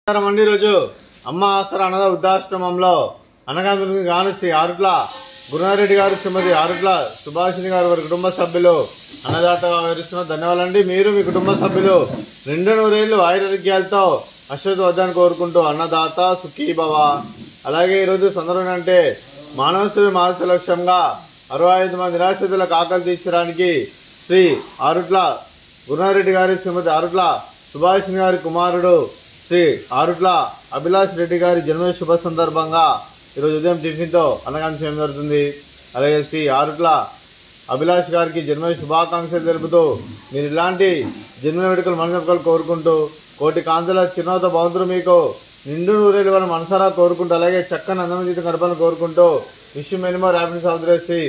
మండి రోజు అమ్మ ఆసరా అన్నద వృద్ధాశ్రమంలో అనగానికి గాను శ్రీ ఆరుట్ల గురునారెడ్డి గారు, శ్రీమతి ఆరుట్ల సుభాషిణి గారు వారి కుటుంబ సభ్యులు అన్నదాతగా వివరిస్తున్న ధన్యవాదాలండి. మీరు మీ కుటుంబ సభ్యులు నిండు నూరేళ్లు ఆయురారోగ్యాలతో అశ్వద్ధాన్ని కోరుకుంటూ అన్నదాత సుఖీ భవ. అలాగే ఈరోజు సందర్భం అంటే మానవ సేవ మానస లక్ష్యంగా 65 మంది నిరాశ్రితులకు ఆకలి తీర్చడానికి శ్రీ ఆరుట్ల గురునారెడ్డి గారి, శ్రీమతి ఆరుట్ల సుభాషిణి గారి కుమారుడు శ్రీ ఆరుట్ల అభిలాష్ రెడ్డి గారి జన్మదిన శుభ సందర్భంగా ఈరోజు ఉదయం టిఫిన్తో అన్నదానం చేయడం జరుగుతుంది. అలాగే శ్రీ ఆరుట్ల అభిలాష్ గారికి జన్మదిన శుభాకాంక్షలు తెలుపుతూ మీరు ఇలాంటి జన్మ వేడుకలు మనసొక్కలు కోరుకుంటూ కోటి కాంతుల చిరునవ్వుతో భవంతులు మీకు నిండు నూరేళ్ళు వాళ్ళ మనసారా కోరుకుంటూ అలాగే చక్కని అందమైన జీవితం గడపాలని కోరుకుంటూ విషయం ఎనిమో ర్యాపిడ్ సహోదరి శ్రీ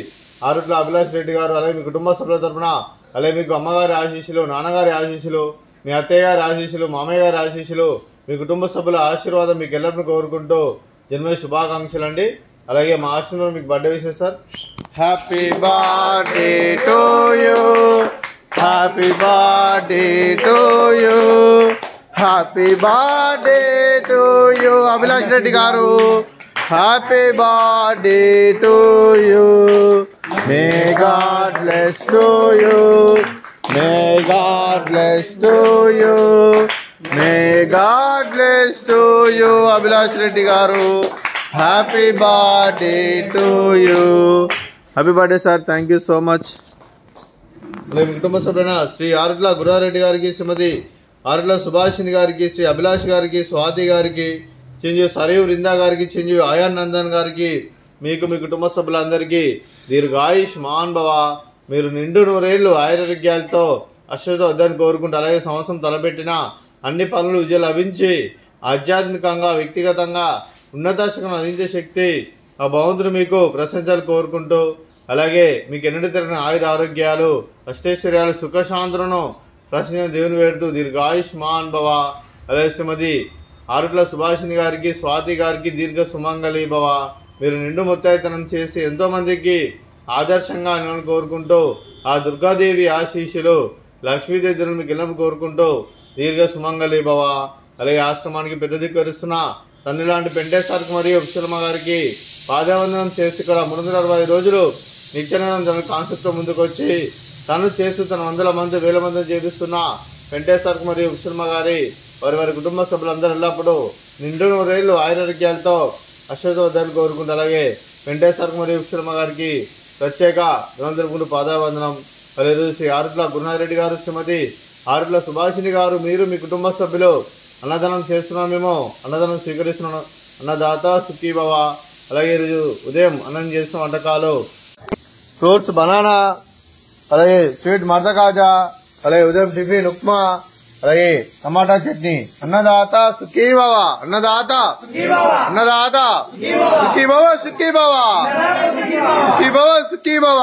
ఆరుట్ల అభిలాష్ రెడ్డి గారు అలాగే మీ కుటుంబ సభ్యుల తరఫున అలాగే మీకు అమ్మగారి ఆశీస్సులు, నాన్నగారి ఆశీస్సులు, మీ అత్తయ్య గారి ఆశీస్సులు, మామయ్య గారి ఆశీస్సులు, మీ కుటుంబ సభ్యుల ఆశీర్వాదం మీకు ఎల్లప్పుడూ కోరుకుంటూ జన్మదిన శుభాకాంక్షలు అండి. అలాగే మా ఆశీర్వాదం మీకు బర్త్డే విషయం sir. Happy birthday to you, happy birthday to you, happy birthday to you Abhilash Reddy garu. Happy birthday to you, may God bless to you, may God bless to you, may God bless to you Abhilash Reddy garu. Happy birthday to you. Happy birthday sir, thank you so much. అలాగే మీ కుటుంబ సభ్యులైన శ్రీ ఆరుట్ల గురునారెడ్డి గారికి, శ్రీమతి ఆరుట్ల సుభాషిణి గారికి, శ్రీ అభిలాష్ గారికి, స్వాతి గారికి, చిరంజీవి సరయు వృందా గారికి, చిరంజీవి ఆయాన్ నందన్ గారికి, మీకు మీ కుటుంబ సభ్యులందరికీ దీర్ఘాయుష్ మాన్ భవ. మీరు నిండు నూరేళ్లు ఆయురారోగ్యాలతో అశ్వద్ధాన్ని కోరుకుంటూ అలాగే సంవత్సరం తలపెట్టిన అన్ని పనులు విజయం లభించి ఆధ్యాత్మికంగా, వ్యక్తిగతంగా ఉన్నతాశక్తిని అందించే శక్తి ఆ భగవంతుడు మీకు ప్రశంసలు కోరుకుంటూ అలాగే మీకు ఎన్నడూ తిరిగిన ఆయుర ఆరోగ్యాలు, అష్టైశ్వర్యాలు, సుఖశాంతులను ప్రశ్న దేవుని వేడుతూ దీర్ఘాయుష్ మాన్ భవ. అలాగే శ్రీమతి ఆరుట్ల సుభాషిణి గారికి, స్వాతి గారికి దీర్ఘ సుమంగళి భవ. మీరు నిండు ముత్తైతనం చేసి ఎంతోమందికి ఆదర్శంగా నేను కోరుకుంటూ ఆ దుర్గాదేవి ఆశీస్సులు, లక్ష్మీదేవి మీకు ఇళ్ళను కోరుకుంటూ దీర్ఘ సుమంగళి భవ. అలాగే ఆశ్రమానికి పెద్ద దిక్కు వరుస్తున్న తండ్రి లాంటి పెంటేశ్వరికి మరియు విశ్వమ్మ గారికి పాదవందనం చేసి ఇక్కడ 365 రోజులు నిత్యానందం తన కాన్సెప్ట్తో ముందుకు వచ్చి తను చేస్తూ తన వందల మంది వేల మందిని చేపిస్తున్న పెంటేశ్వరికి మరియు విశ్వమ్మ గారి వారి వారి కుటుంబ సభ్యులందరూ ఎల్లప్పుడూ నిండు నూరేళ్లు ఆయురారోగ్యాలతో అశ్వద్ధాన్ని కోరుకుంటూ అలాగే వెంకటేశ్వరకు మరియు విశ్వమ్మ గారికి ప్రత్యేక ధన్యవాదాలు, పాదావందనం. అలాగే శ్రీ ఆరుట్ల గురునారెడ్డి గారు, శ్రీమతి ఆరుట్ల సుభాషిణి గారు, మీరు మీ కుటుంబ సభ్యులు అన్నదానం చేస్తున్నాం, మేము అన్నదానం స్వీకరిస్తున్నాం. అన్నదాత సుఖీ భవ. అలాగే ఈరోజు ఉదయం అన్నం చేసిన వంటకాలు ఫ్రూట్స్ బనానా, అలాగే స్వీట్ మర్ద కాజా, అలాగే ఉదయం టిఫిన్ ఉప్మా, అలాగే టమాటా చట్నీ. అన్నదాత సుఖీ భవ, అన్నదాత అన్నదాత సుఖీ భవ, సుఖీ భవ, సుఖీ భవ, సుఖీ భవ.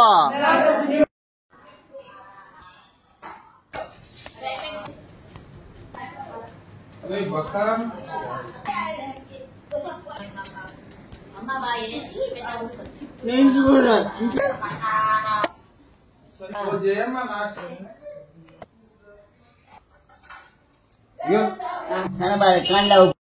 Ano ba?